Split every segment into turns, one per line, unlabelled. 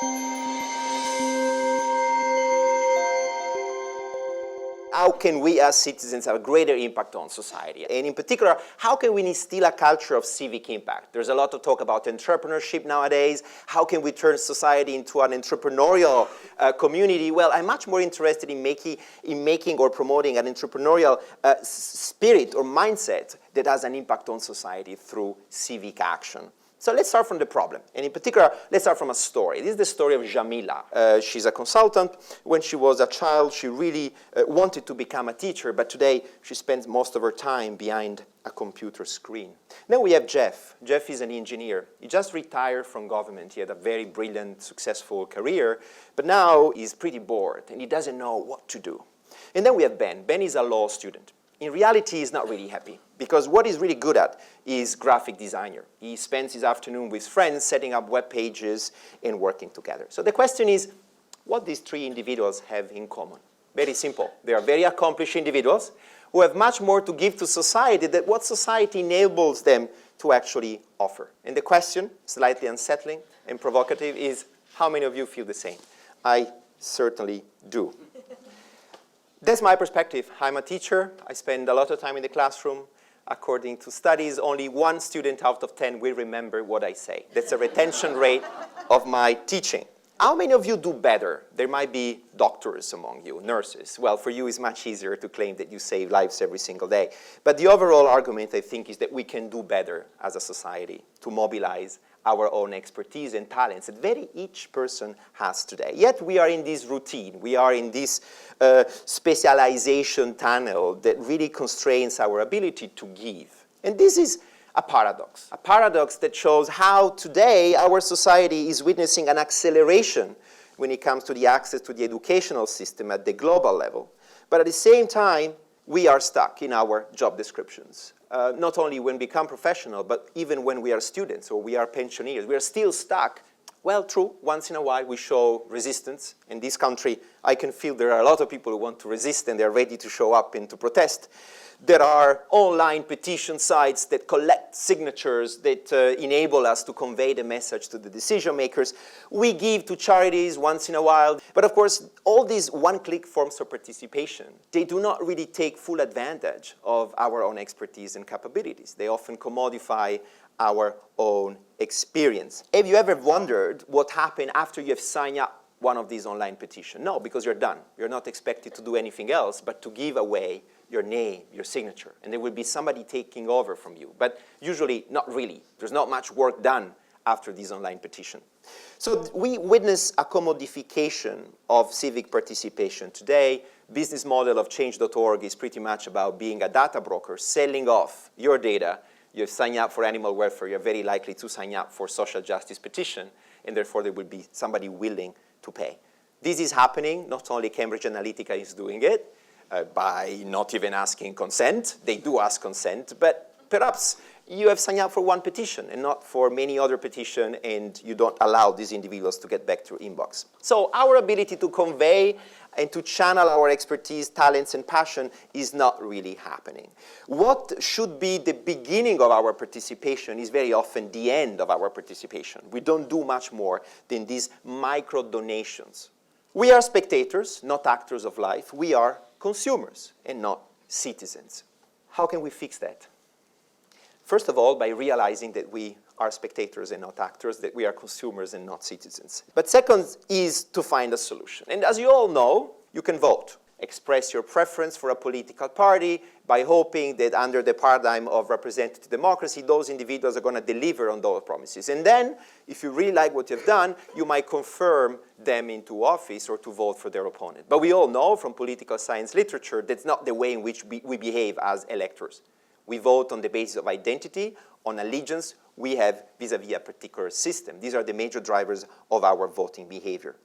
How can we as citizens have a greater impact on society? And in particular, how can we instill a culture of civic impact? There's a lot of talk about entrepreneurship nowadays. How can we turn society into an entrepreneurial community? Well, I'm much more interested in making or promoting an entrepreneurial spirit or mindset that has an impact on society through civic action. So let's start from the problem. And in particular, let's start from a story. This is the story of Jamila. She's a consultant. When she was a child, she really wanted to become a teacher, but today she spends most of her time behind a computer screen. Then we have Jeff. Jeff is an engineer. He just retired from government. He had a very brilliant, successful career, but now he's pretty bored and he doesn't know what to do. And then we have Ben. Ben is a law student. In reality, he's not really happy because what he's really good at is graphic designer. He spends his afternoon with friends setting up web pages and working together. So the question is, what these three individuals have in common? Very simple. They are very accomplished individuals who have much more to give to society than what society enables them to actually offer. And the question, slightly unsettling and provocative, is how many of you feel the same? I certainly do. That's my perspective. I'm a teacher. I spend a lot of time in the classroom. According to studies, only 1 student out of 10 will remember what I say. That's the retention rate of my teaching. How many of you do better? There might be doctors among you, nurses. Well, for you, it's much easier to claim that you save lives every single day. But the overall argument, I think, is that we can do better as a society to mobilize our own expertise and talents that each person has today. Yet we are in this routine. We are in this specialization tunnel that really constrains our ability to give. And this is a paradox that shows how today our society is witnessing an acceleration when it comes to the access to the educational system at the global level. But at the same time, we are stuck in our job descriptions. Not only when we become professional, but even when we are students or we are pensioners, we are still stuck. Well, true, once in a while we show resistance. In this country, I can feel there are a lot of people who want to resist and they're ready to show up and to protest. There are online petition sites that collect signatures that enable us to convey the message to the decision makers. We give to charities once in a while. But of course, all these one-click forms of participation, they do not really take full advantage of our own expertise and capabilities. They often commodify our own experience. Have you ever wondered what happened after you have signed up one of these online petitions? No, because you're done. You're not expected to do anything else but to give away your name, your signature, and there will be somebody taking over from you. But usually, not really. There's not much work done after this online petition. So we witness a commodification of civic participation. Today, business model of Change.org is pretty much about being a data broker, selling off your data. You sign up for animal welfare, you're very likely to sign up for social justice petition, and therefore there will be somebody willing to pay. This is happening. Not only Cambridge Analytica is doing it, by not even asking consent. They do ask consent, but perhaps you have signed up for one petition and not for many other petitions, and you don't allow these individuals to get back to your inbox. So our ability to convey and to channel our expertise, talents, and passion is not really happening. What should be the beginning of our participation is very often the end of our participation. We don't do much more than these micro donations. We are spectators, not actors of life. We are consumers and not citizens. How can we fix that? First of all, by realizing that we are spectators and not actors, that we are consumers and not citizens. But second is to find a solution. And as you all know, you can vote. Express your preference for a political party by hoping that under the paradigm of representative democracy, those individuals are going to deliver on those promises. And then, if you really like what you've done, you might confirm them into office or to vote for their opponent. But we all know from political science literature that's not the way in which we behave as electors. We vote on the basis of identity, on allegiance we have vis-a-vis a particular system. These are the major drivers of our voting behavior.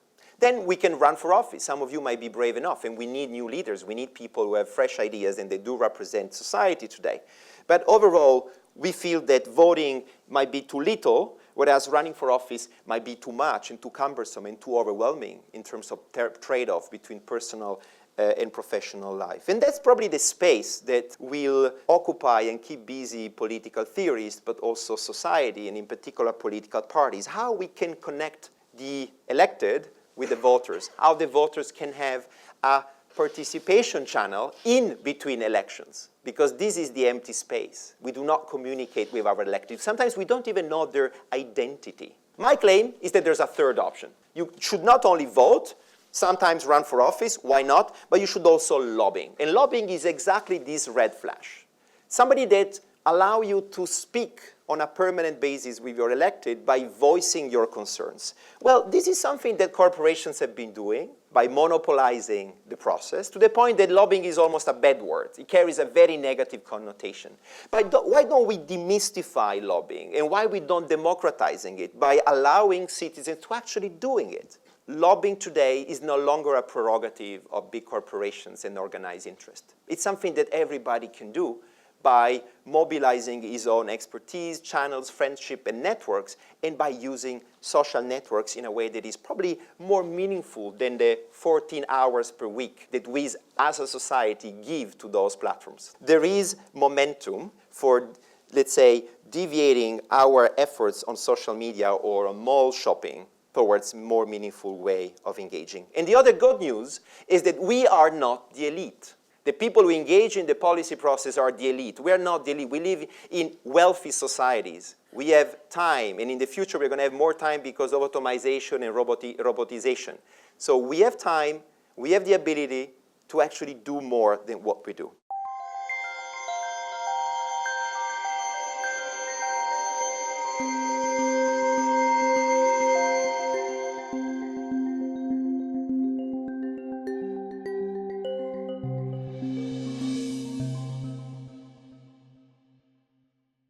Then we can run for office. Some of you might be brave enough, and we need new leaders. We need people who have fresh ideas, and they do represent society today. But overall, we feel that voting might be too little, whereas running for office might be too much and too cumbersome and too overwhelming in terms of trade-off between personal and professional life. And that's probably the space that will occupy and keep busy political theorists, but also society, and in particular political parties. How we can connect the elected with the voters, how the voters can have a participation channel in between elections, because this is the empty space. We do not communicate with our elected. Sometimes we don't even know their identity. My claim is that there's a third option. You should not only vote, sometimes run for office, why not, but you should also lobbying. And lobbying is exactly this red flash. Somebody that allow you to speak on a permanent basis with your elected by voicing your concerns. Well, this is something that corporations have been doing by monopolizing the process, to the point that lobbying is almost a bad word. It carries a very negative connotation. But why don't we demystify lobbying, and why we don't democratizing it by allowing citizens to actually doing it? Lobbying today is no longer a prerogative of big corporations and organized interest. It's something that everybody can do by mobilizing his own expertise, channels, friendship, and networks, and by using social networks in a way that is probably more meaningful than the 14 hours per week that we as a society give to those platforms. There is momentum for, let's say, deviating our efforts on social media or on mall shopping towards a more meaningful way of engaging. And the other good news is that we are not the elite. The people who engage in the policy process are the elite. We are not the elite. We live in wealthy societies. We have time, and in the future we're going to have more time because of automation and robotization. So we have time, we have the ability to actually do more than what we do.